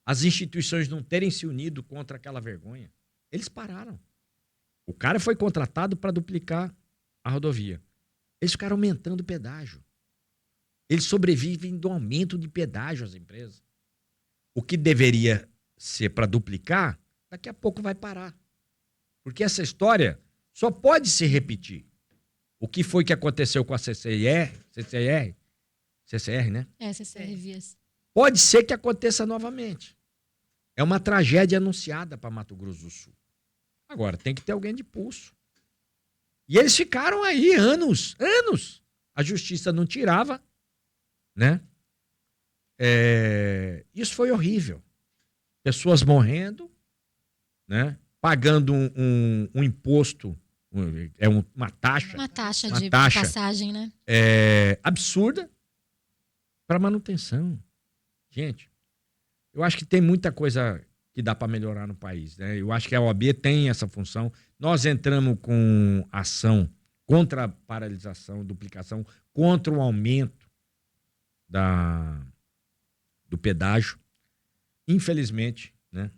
as instituições não terem se unido contra aquela vergonha. Eles pararam. O cara foi contratado para duplicar a rodovia. Eles ficaram aumentando o pedágio. Eles sobrevivem do aumento de pedágio, as empresas. O que deveria ser para duplicar, daqui a pouco vai parar. Porque essa história só pode se repetir. O que foi que aconteceu com a CCR, né? CCR Vias. Pode ser que aconteça novamente. É uma tragédia anunciada para Mato Grosso do Sul. Agora, tem que ter alguém de pulso. E eles ficaram aí anos. A justiça não tirava, né? Isso foi horrível. Pessoas morrendo, né? Pagando um imposto, uma taxa. Uma taxa Uma de taxa. passagem, né? Absurda para manutenção. Gente, eu acho que tem muita coisa que dá para melhorar no país, né? Eu acho que a OAB tem essa função. Nós entramos com ação contra a paralisação, duplicação, contra o aumento do pedágio. Infelizmente, né?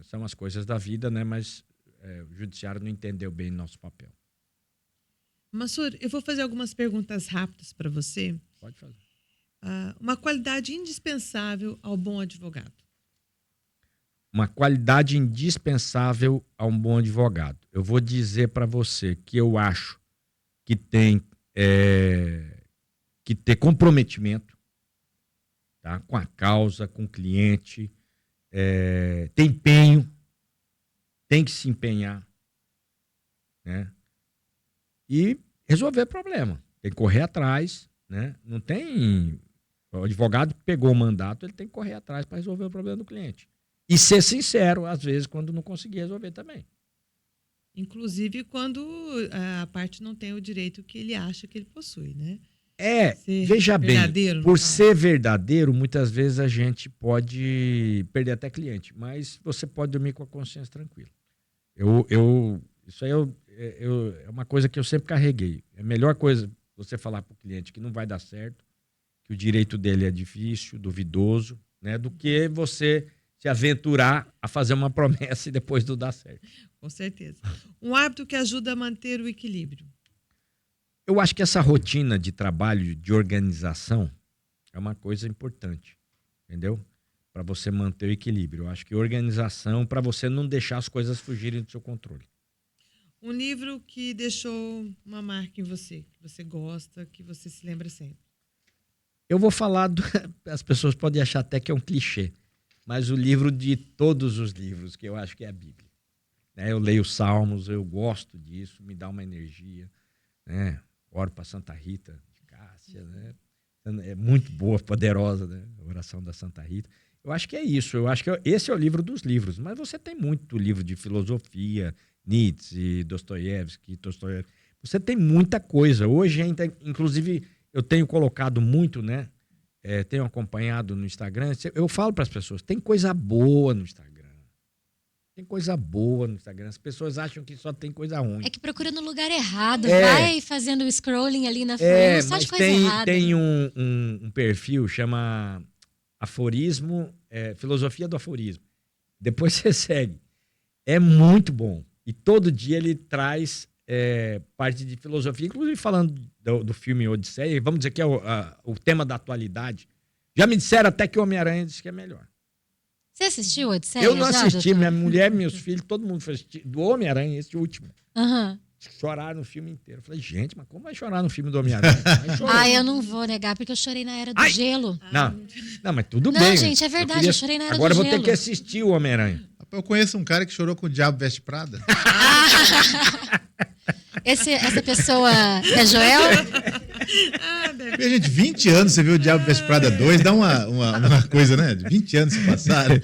São as coisas da vida, né? Mas o judiciário não entendeu bem nosso papel. Mansur, eu vou fazer algumas perguntas rápidas para você. Pode fazer. Uma qualidade indispensável ao bom advogado. Uma qualidade indispensável a um bom advogado. Eu vou dizer para você que eu acho que tem que ter comprometimento, tá? Com a causa, com o cliente, tem empenho, tem que se empenhar, né? E resolver problema. Tem que correr atrás, né? Não tem... O advogado que pegou o mandato, ele tem que correr atrás para resolver o problema do cliente. E ser sincero, às vezes, quando não conseguir resolver também. Inclusive quando a parte não tem o direito que ele acha que ele possui, né? Veja bem, Verdadeiro, por ser verdadeiro, muitas vezes a gente pode perder até cliente, mas você pode dormir com a consciência tranquila. Isso aí é uma coisa que eu sempre carreguei. É a melhor coisa você falar para o cliente que não vai dar certo, que o direito dele é difícil, duvidoso, né, do que você se aventurar a fazer uma promessa e depois não dar certo. Com certeza. Um hábito que ajuda a manter o equilíbrio. Eu acho que essa rotina de trabalho, de organização, é uma coisa importante, entendeu? Para você manter o equilíbrio. Eu acho que organização, para você não deixar as coisas fugirem do seu controle. Um livro que deixou uma marca em você, que você gosta, que você se lembra sempre. Eu vou falar, as pessoas podem achar até que é um clichê, mas o livro de todos os livros, que eu acho que é a Bíblia. Eu leio Salmos, eu gosto disso, me dá uma energia, né? Oro para Santa Rita de Cássia, né? É muito boa, poderosa, né? A oração da Santa Rita. Eu acho que é isso, eu acho que esse é o livro dos livros, mas você tem muito livro de filosofia, Nietzsche, Dostoiévski. Você tem muita coisa. Hoje ainda, inclusive, eu tenho colocado muito, né? Tenho acompanhado no Instagram. Eu falo para as pessoas, tem coisa boa no Instagram. Tem coisa boa no Instagram. As pessoas acham que só tem coisa ruim. É que procura no lugar errado. Vai fazendo o scrolling ali na frente, só de coisa errada. Tem um perfil, chama Aforismo, Filosofia do Aforismo. Depois você segue. É muito bom. E todo dia ele traz parte de filosofia, inclusive falando do filme Odisseia. Vamos dizer que é o tema da atualidade. Já me disseram até que o Homem-Aranha disse que é melhor. Você assistiu Odisseia? Eu não assisti, doutor? minha mulher, meus filhos, todo mundo foi assistir. Do Homem-Aranha, esse último. Uhum. choraram no filme inteiro. Eu falei, gente, mas como vai chorar no filme do Homem-Aranha? Eu não vou negar, porque eu chorei na Era do Gelo. Não, mas tudo Não, bem. gente, é verdade, eu chorei na Era do Agora eu Gelo. vou ter que assistir o Homem-Aranha. Eu conheço um cara que chorou com o Diabo Veste Prada. Essa pessoa é Joel? E, gente, 20 anos você viu o Diabo Veste Prada 2, dá uma coisa, né? 20 anos se passaram.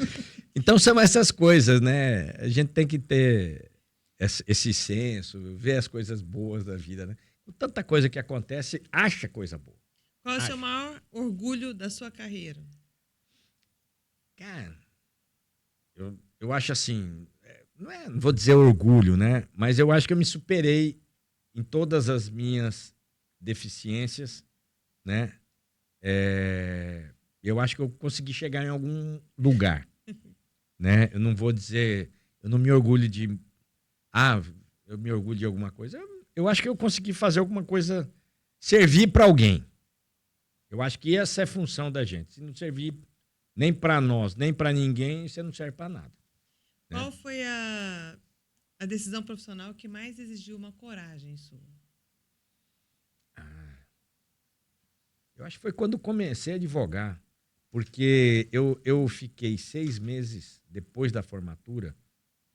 Então são essas coisas, né? A gente tem que ter esse senso, ver as coisas boas da vida, né? Com tanta coisa que acontece, acha coisa boa. Qual é o seu maior orgulho da sua carreira? Cara, eu acho assim, não vou dizer orgulho, né? Mas eu acho que eu me superei em todas as minhas deficiências, né? Eu acho que eu consegui chegar em algum lugar, né? Eu não vou dizer, eu não me orgulho de, eu me orgulho de alguma coisa. Eu acho que eu consegui fazer alguma coisa, servir para alguém. Eu acho que essa é a função da gente. Se não servir nem para nós, nem para ninguém, você não serve para nada. Qual foi a decisão profissional que mais exigiu uma coragem sua? Eu acho que foi quando comecei a advogar, porque eu fiquei 6 meses depois da formatura,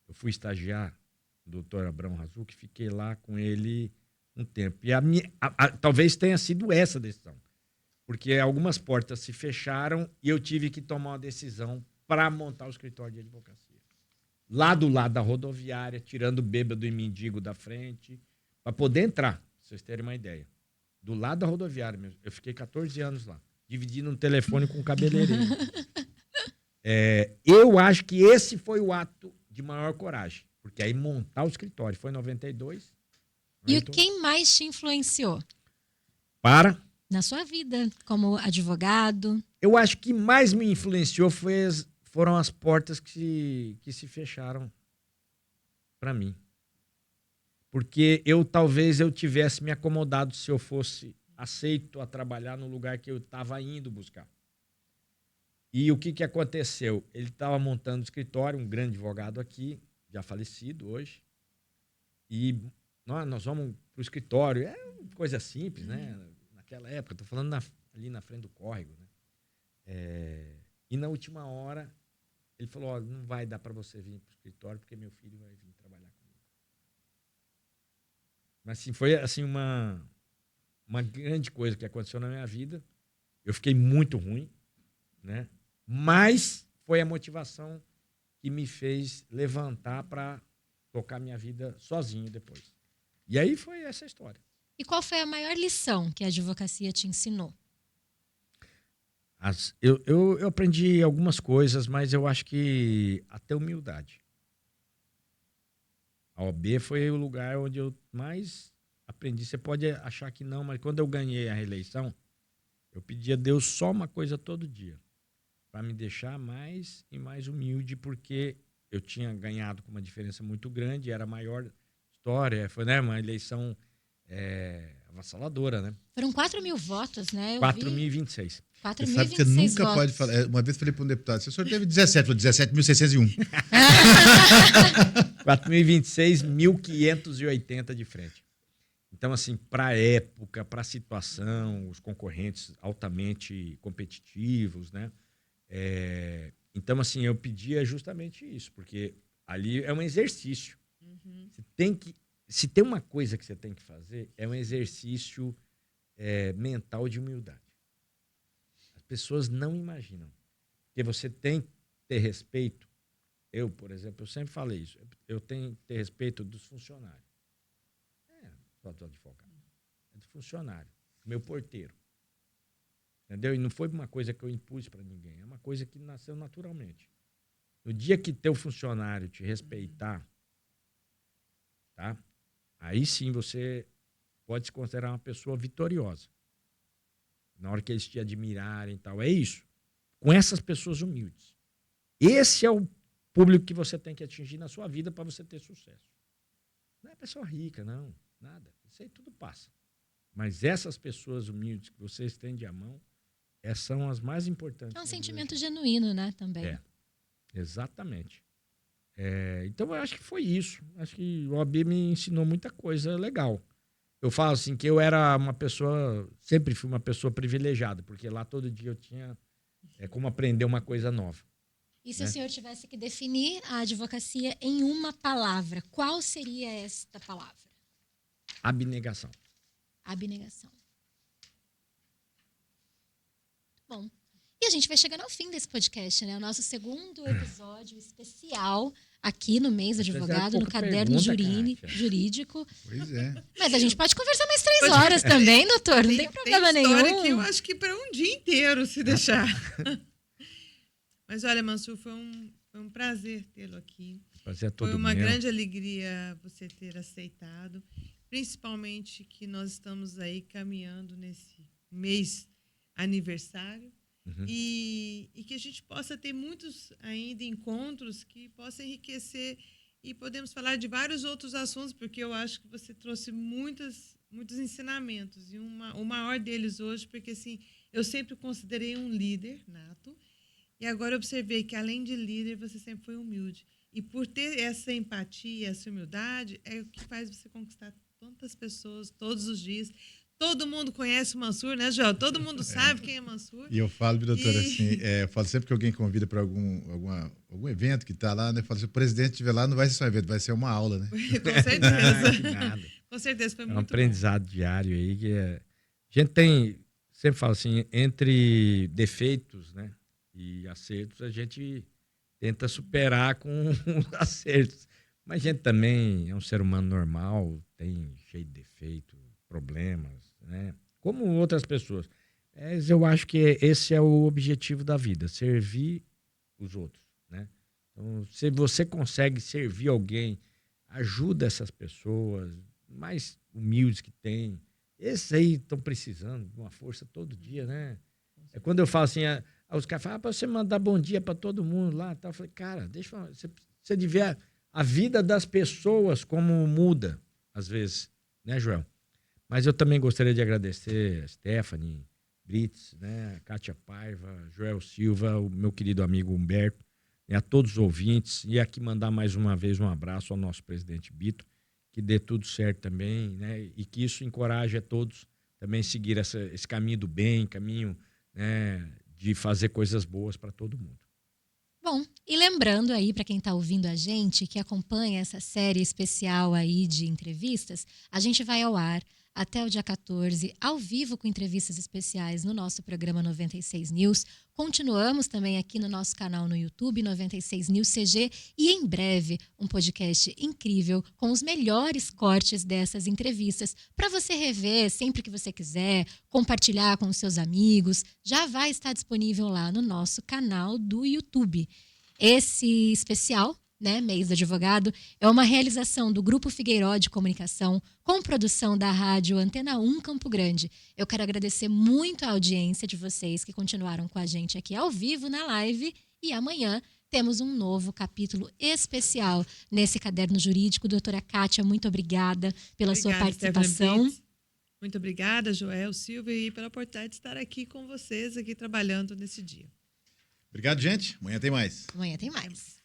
eu fui estagiar do doutor Abrão Razuc, fiquei lá com ele um tempo. E talvez tenha sido essa a decisão, porque algumas portas se fecharam e eu tive que tomar uma decisão para montar o escritório de advocacia. Lá do lado da rodoviária, tirando o bêbado e mendigo da frente, para poder entrar, pra vocês terem uma ideia. Do lado da rodoviária mesmo. Eu fiquei 14 anos lá, dividindo um telefone com um cabeleireiro. Eu acho que esse foi o ato de maior coragem, porque aí montar o escritório foi em 92. E quem mais te influenciou? Na sua vida, como advogado? Eu acho que mais me influenciou foram as portas que se fecharam para mim. Porque talvez eu tivesse me acomodado se eu fosse aceito a trabalhar no lugar que eu estava indo buscar. E o que aconteceu? Ele estava montando escritório, um grande advogado aqui, já falecido hoje, e nós vamos para o escritório. É uma coisa simples, né? Naquela época, estou falando ali na frente do córrego. Né? E na última hora, ele falou, não vai dar para você vir para o escritório, porque meu filho vai vir trabalhar comigo. Mas assim, foi assim, uma grande coisa que aconteceu na minha vida. Eu fiquei muito ruim, né? Mas foi a motivação que me fez levantar para tocar minha vida sozinho depois. E aí foi essa história. E qual foi a maior lição que a advocacia te ensinou? Eu aprendi algumas coisas, mas eu acho que até humildade. A OAB foi o lugar onde eu mais aprendi. Você pode achar que não, mas quando eu ganhei a reeleição, eu pedi a Deus só uma coisa todo dia, para me deixar mais e mais humilde, porque eu tinha ganhado com uma diferença muito grande, era a maior história, foi, né, uma eleição avassaladora, né? Foram 4.000 votos, né? 4.026. 4.026 Você sabe que você nunca votos. pode falar. Uma vez eu falei para um deputado, o senhor teve 17, falou 17.601. 4.026, 1.580 de frente. Então, assim, para a época, para a situação, os concorrentes altamente competitivos, né? Então, assim, eu pedia justamente isso, porque ali é um exercício. Você tem que... Se tem uma coisa que você tem que fazer, é um exercício mental de humildade. As pessoas não imaginam. Porque você tem que ter respeito. Eu, por exemplo, eu sempre falei isso. Eu tenho que ter respeito dos funcionários. Só do advogado. É do funcionário. Meu porteiro. Entendeu? E não foi uma coisa que eu impus para ninguém. É uma coisa que nasceu naturalmente. No dia que teu funcionário te respeitar, tá? Aí sim você pode se considerar uma pessoa vitoriosa. Na hora que eles te admirarem e tal. É isso. Com essas pessoas humildes. Esse é o público que você tem que atingir na sua vida para você ter sucesso. Não é pessoa rica, não. Nada. Isso aí tudo passa. Mas essas pessoas humildes que você estende a mão, essas são as mais importantes. É um sentimento genuíno, né? Também. Exatamente. Então, eu acho que foi isso. Acho que o OAB me ensinou muita coisa legal. Eu falo assim que eu era uma pessoa, sempre fui uma pessoa privilegiada, porque lá todo dia eu tinha como aprender uma coisa nova. E se o senhor tivesse que definir a advocacia em uma palavra, qual seria esta palavra? Abnegação. Abnegação. Bom. E a gente vai chegando ao fim desse podcast, né? O nosso segundo episódio especial aqui no Mês do Advogado, no Caderno Jurídico. Pois é. Mas a gente pode conversar mais 3 horas também, doutor. Não tem problema nenhum. Que eu acho que para um dia inteiro, se deixar. Mas olha, Mansur, foi um prazer tê-lo aqui. Prazer todo foi uma meu. grande alegria você ter aceitado. Principalmente que nós estamos aí caminhando nesse mês aniversário. Uhum. E que a gente possa ter muitos ainda encontros que possam enriquecer e podemos falar de vários outros assuntos, porque eu acho que você trouxe muitos ensinamentos. E o maior deles hoje, porque assim, eu sempre considerei um líder nato, e agora observei que, além de líder, você sempre foi humilde. E por ter essa empatia, essa humildade, é o que faz você conquistar tantas pessoas todos os dias. Todo mundo conhece o Mansur, né, Joel? Todo mundo sabe quem é Mansur. E eu falo, doutora, assim, eu falo sempre que alguém convida para algum evento que está lá, né? Eu falo, se o presidente estiver lá, não vai ser só um evento, vai ser uma aula, né? Com certeza. Nada. Com certeza, foi muito um aprendizado diário aí. A gente tem, sempre fala assim, entre defeitos, né, e acertos, a gente tenta superar com acertos. Mas a gente também é um ser humano normal, tem cheio de defeito, problemas, né? Como outras pessoas. Mas eu acho que esse é o objetivo da vida, servir os outros, né? Então, se você consegue servir alguém, ajuda essas pessoas mais humildes que tem. Esses aí estão precisando de uma força todo dia, né? É quando eu falo assim, os caras falam, para você mandar bom dia para todo mundo lá, tal. Eu falei, cara, deixa eu falar, você de ver a vida das pessoas como muda, às vezes, né, Joel? Mas eu também gostaria de agradecer a Stephanie Brits, né, a Kátia Paiva, Joel Silva, o meu querido amigo Humberto, e a todos os ouvintes. E aqui mandar mais uma vez um abraço ao nosso presidente Bito, que dê tudo certo também, né, e que isso encoraje a todos também seguir esse caminho do bem, caminho, né, de fazer coisas boas para todo mundo. Bom, e lembrando aí para quem está ouvindo a gente, que acompanha essa série especial aí de entrevistas, a gente vai ao ar até o dia 14, ao vivo com entrevistas especiais no nosso programa 96 News. Continuamos também aqui no nosso canal no YouTube, 96 News CG, e em breve um podcast incrível com os melhores cortes dessas entrevistas para você rever sempre que você quiser, compartilhar com os seus amigos. Já vai estar disponível lá no nosso canal do YouTube. Esse especial, né, Mês do Advogado, é uma realização do Grupo Figueiró de Comunicação, com produção da Rádio Antena 1 Campo Grande. Eu quero agradecer muito a audiência de vocês que continuaram com a gente aqui ao vivo na live, e amanhã temos um novo capítulo especial nesse caderno jurídico. Doutora Kátia, muito obrigada pela sua participação. Muito obrigada, Joel, Silvia, e pela oportunidade de estar aqui com vocês, aqui trabalhando nesse dia. Obrigado, gente. Amanhã tem mais. Amanhã tem mais.